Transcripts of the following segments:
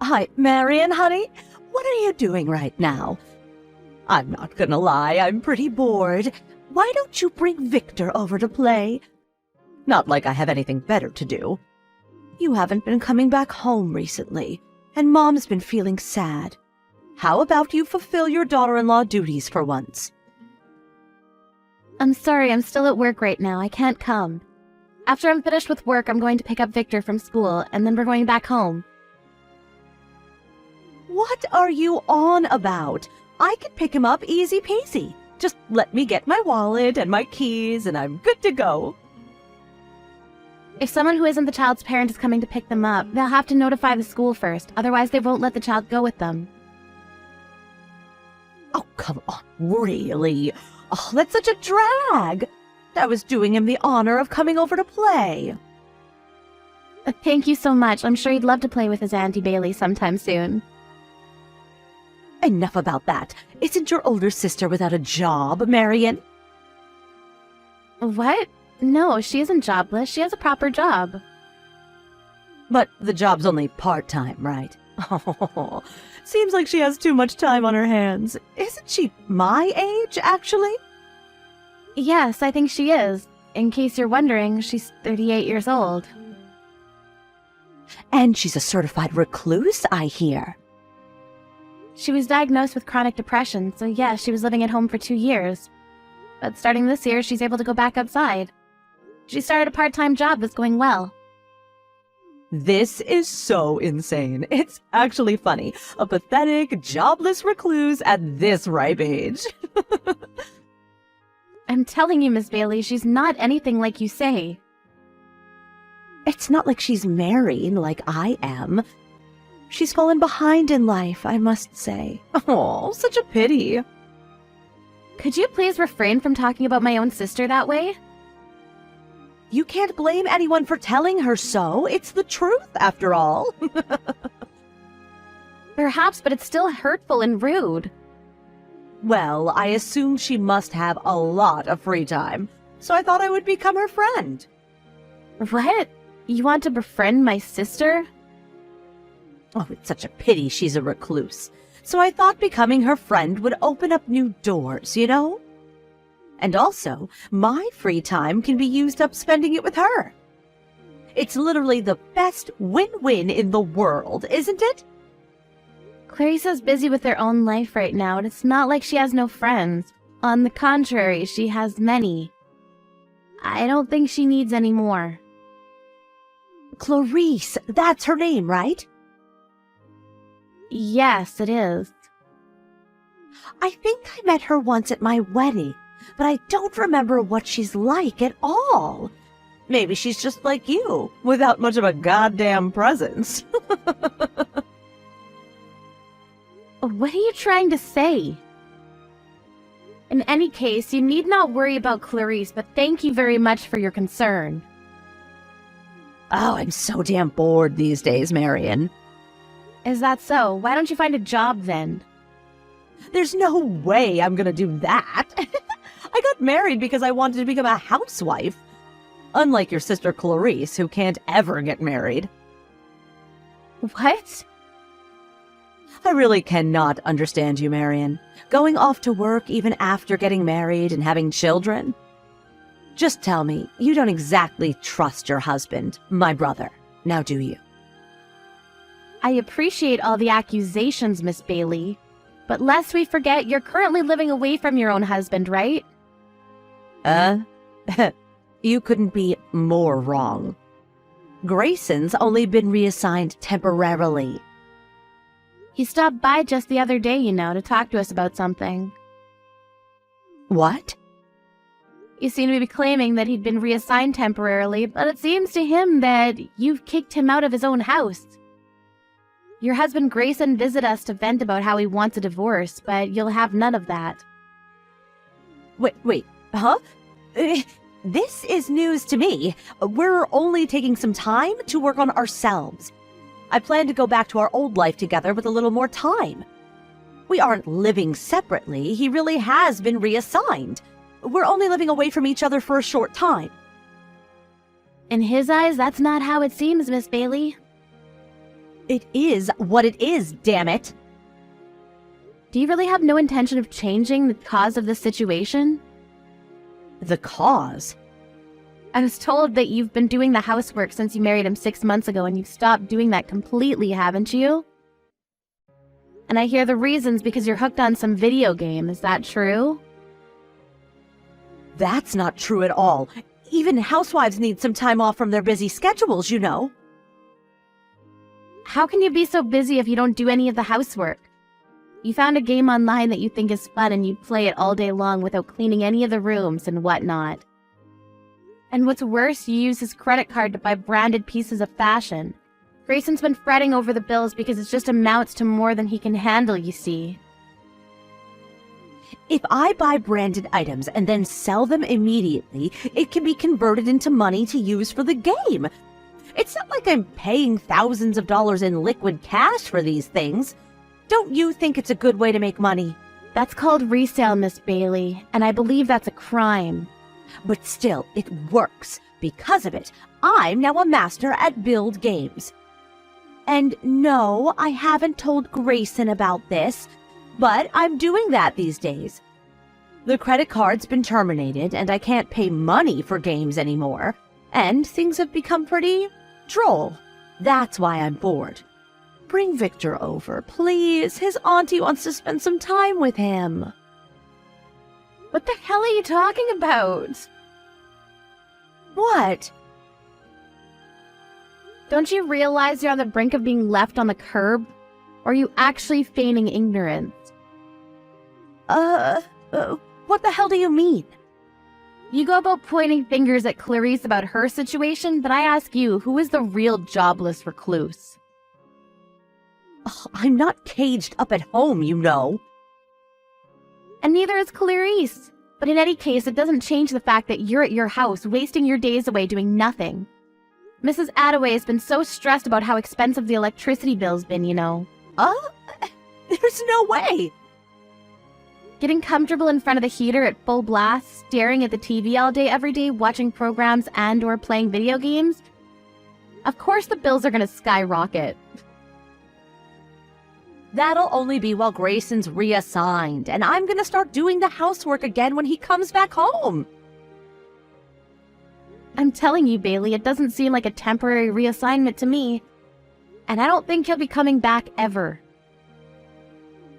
Hi, Marion, honey. What are you doing right now? I'm not gonna lie, I'm pretty bored. Why don't you bring Victor over to play? Not like I have anything better to do. You haven't been coming back home recently, and Mom's been feeling sad. How about you fulfill your daughter-in-law duties for once? I'm sorry, I'm still at work right now. I can't come. After I'm finished with work, I'm going to pick up Victor from school, and then we're going back home. What are you on about? I can pick him up easy peasy. Just let me get my wallet and my keys, and I'm good to go. If someone who isn't the child's parent is coming to pick them up, they'll have to notify the school first, otherwise they won't let the child go with them. Oh, come on, really? Oh, that's such a drag. I was doing him the honor of coming over to play. Thank you so much. I'm sure he'd love to play with his Auntie Bailey sometime soon. Enough about that. Isn't your older sister without a job, Marion? What? No, she isn't jobless. She has a proper job. But the job's only part-time, right? Oh, seems like she has too much time on her hands. Isn't she my age, actually? Yes, I think she is. In case you're wondering, she's 38 years old. And she's a certified recluse, I hear. She was diagnosed with chronic depression, so yes, she was living at home for 2 years. But starting this year, she's able to go back outside. She started a part-time job that's going well. This is so insane. It's actually funny. A pathetic, jobless recluse at this ripe age. I'm telling you, Miss Bailey, she's not anything like you say. It's not like she's married like I am. She's fallen behind in life, I must say. Oh, such a pity. Could you please refrain from talking about my own sister that way? You can't blame anyone for telling her so. It's the truth, after all. Perhaps, but it's still hurtful and rude. Well, I assume she must have a lot of free time, so I thought I would become her friend. What? You want to befriend my sister? Oh, it's such a pity she's a recluse. So I thought becoming her friend would open up new doors, you know? And also, my free time can be used up spending it with her. It's literally the best win-win in the world, isn't it? Clarissa's busy with her own life right now, and it's not like she has no friends. On the contrary, she has many. I don't think she needs any more. Clarice, that's her name, right? Yes, it is. I think I met her once at my wedding, but I don't remember what she's like at all. Maybe she's just like you, without much of a goddamn presence. What are you trying to say? In any case, you need not worry about Clarice, but thank you very much for your concern. Oh, I'm so damn bored these days, Marion. Is that so? Why don't you find a job then? There's no way I'm gonna do that. I got married because I wanted to become a housewife. Unlike your sister Clarice, who can't ever get married. What? I really cannot understand you, Marion. Going off to work even after getting married and having children? Just tell me, you don't exactly trust your husband, my brother, now do you? I appreciate all the accusations, Miss Bailey. But lest we forget, you're currently living away from your own husband, right? You couldn't be more wrong. Grayson's only been reassigned temporarily. He stopped by just the other day, you know, to talk to us about something. What? You seem to be claiming that he'd been reassigned temporarily, but it seems to him that you've kicked him out of his own house. Your husband Grayson visited us to vent about how he wants a divorce, but you'll have none of that. Wait, huh? This is news to me. We're only taking some time to work on ourselves. I plan to go back to our old life together with a little more time. We aren't living separately. He really has been reassigned. We're only living away from each other for a short time. In his eyes, that's not how it seems, Miss Bailey. It is what it is, damn it. Do you really have no intention of changing the cause of this situation? The cause? I was told that you've been doing the housework since you married him 6 months ago and you've stopped doing that completely, haven't you? And I hear the reason's because you're hooked on some video game. Is that true? That's not true at all. Even housewives need some time off from their busy schedules, you know. How can you be so busy if you don't do any of the housework? You found a game online that you think is fun and you play it all day long without cleaning any of the rooms and whatnot. And what's worse, you use his credit card to buy branded pieces of fashion. Grayson's been fretting over the bills because it just amounts to more than he can handle, you see. If I buy branded items and then sell them immediately, it can be converted into money to use for the game. It's not like I'm paying thousands of dollars in liquid cash for these things. Don't you think it's a good way to make money? That's called resale, Miss Bailey, and I believe that's a crime. But still, it works. Because of it, I'm now a master at build games. And no, I haven't told Grayson about this, but I'm doing that these days. The credit card's been terminated, and I can't pay money for games anymore, and things have become pretty droll. That's why I'm bored. Bring Victor over, please. His auntie wants to spend some time with him. What the hell are you talking about? What? Don't you realize you're on the brink of being left on the curb? Or are you actually feigning ignorance? What the hell do you mean? You go about pointing fingers at Clarice about her situation, but I ask you, who is the real jobless recluse? Ugh, I'm not caged up at home, you know. And neither is Clarice. But in any case, it doesn't change the fact that you're at your house, wasting your days away doing nothing. Mrs. Attaway has been so stressed about how expensive the electricity bill's been, you know. There's no way. Getting comfortable in front of the heater at full blast, staring at the TV all day every day, watching programs and or playing video games? Of course the bills are gonna skyrocket. That'll only be while Grayson's reassigned, and I'm gonna start doing the housework again when he comes back home. I'm telling you, Bailey, it doesn't seem like a temporary reassignment to me. And I don't think he'll be coming back ever.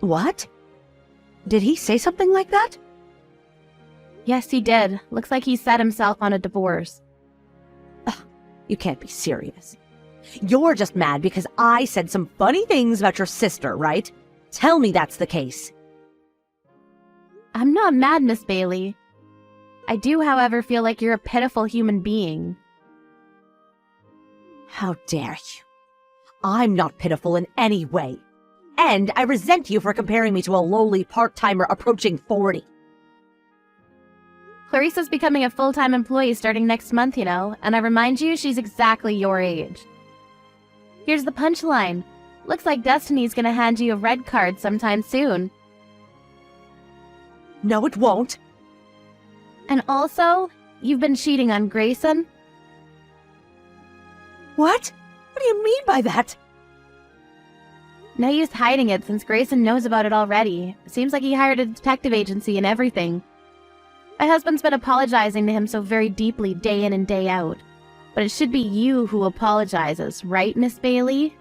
What? Did he say something like that? Yes, he did. Looks like he set himself on a divorce. Ugh, you can't be serious. You're just mad because I said some funny things about your sister, right? Tell me that's the case. I'm not mad, Miss Bailey. I do, however, feel like you're a pitiful human being. How dare you? I'm not pitiful in any way. And I resent you for comparing me to a lowly part-timer approaching 40. Clarissa's becoming a full-time employee starting next month, you know, and I remind you, she's exactly your age. Here's the punchline. Looks like Destiny's gonna hand you a red card sometime soon. No, it won't. And also, you've been cheating on Grayson. What? What do you mean by that? No use hiding it since Grayson knows about it already. Seems like he hired a detective agency and everything. My husband's been apologizing to him so very deeply day in and day out. But it should be you who apologizes, right, Miss Bailey?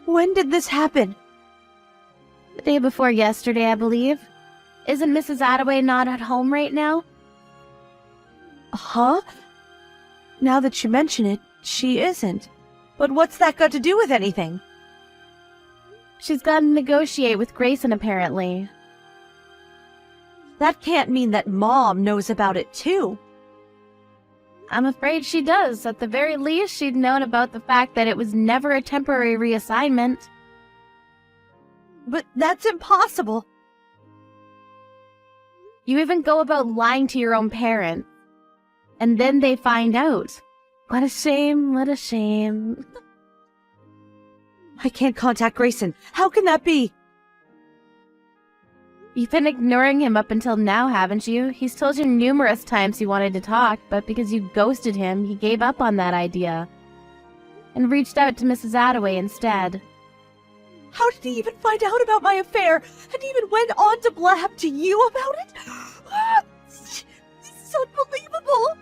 When did this happen? The day before yesterday, I believe. Isn't Mrs. Attaway not at home right now? Huh? Now that you mention it, she isn't. But what's that got to do with anything? She's got to negotiate with Grayson, apparently. That can't mean that Mom knows about it, too. I'm afraid she does. At the very least, she'd known about the fact that it was never a temporary reassignment. But that's impossible. You even go about lying to your own parents. And then they find out. What a shame, what a shame. I can't contact Grayson. How can that be? You've been ignoring him up until now, haven't you? He's told you numerous times he wanted to talk, but because you ghosted him, he gave up on that idea. and reached out to Mrs. Attaway instead. How did he even find out about my affair and even went on to blab to you about it? This is unbelievable!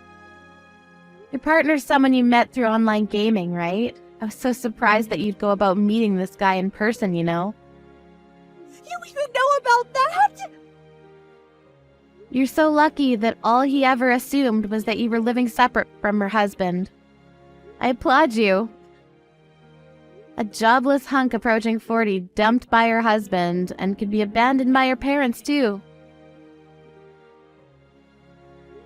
Your partner's someone you met through online gaming, right? I was so surprised that you'd go about meeting this guy in person, you know? You even know about that? You're so lucky that all he ever assumed was that you were living separate from her husband. I applaud you. A jobless hunk approaching 40, dumped by her husband, and could be abandoned by her parents, too.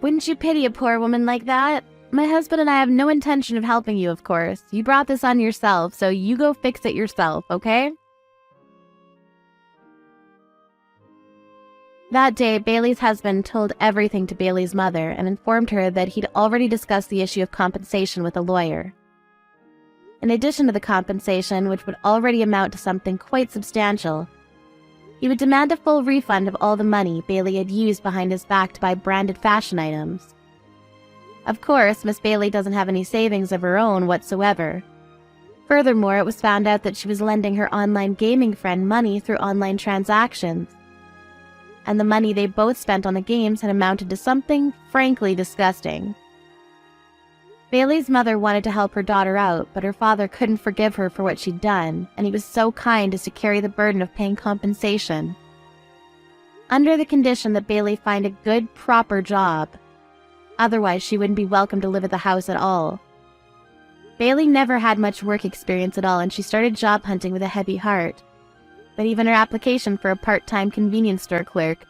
Wouldn't you pity a poor woman like that? My husband and I have no intention of helping you, of course. You brought this on yourself, so you go fix it yourself, okay? That day, Bailey's husband told everything to Bailey's mother and informed her that he'd already discussed the issue of compensation with a lawyer. In addition to the compensation, which would already amount to something quite substantial, he would demand a full refund of all the money Bailey had used behind his back to buy branded fashion items. Of course, Miss Bailey doesn't have any savings of her own whatsoever. Furthermore, it was found out that she was lending her online gaming friend money through online transactions, and the money they both spent on the games had amounted to something frankly disgusting. Bailey's mother wanted to help her daughter out, but her father couldn't forgive her for what she'd done, and he was so kind as to carry the burden of paying compensation, under the condition that Bailey find a good, proper job. Otherwise, she wouldn't be welcome to live at the house at all. Bailey never had much work experience at all, and she started job hunting with a heavy heart. But even her application for a part-time convenience store clerk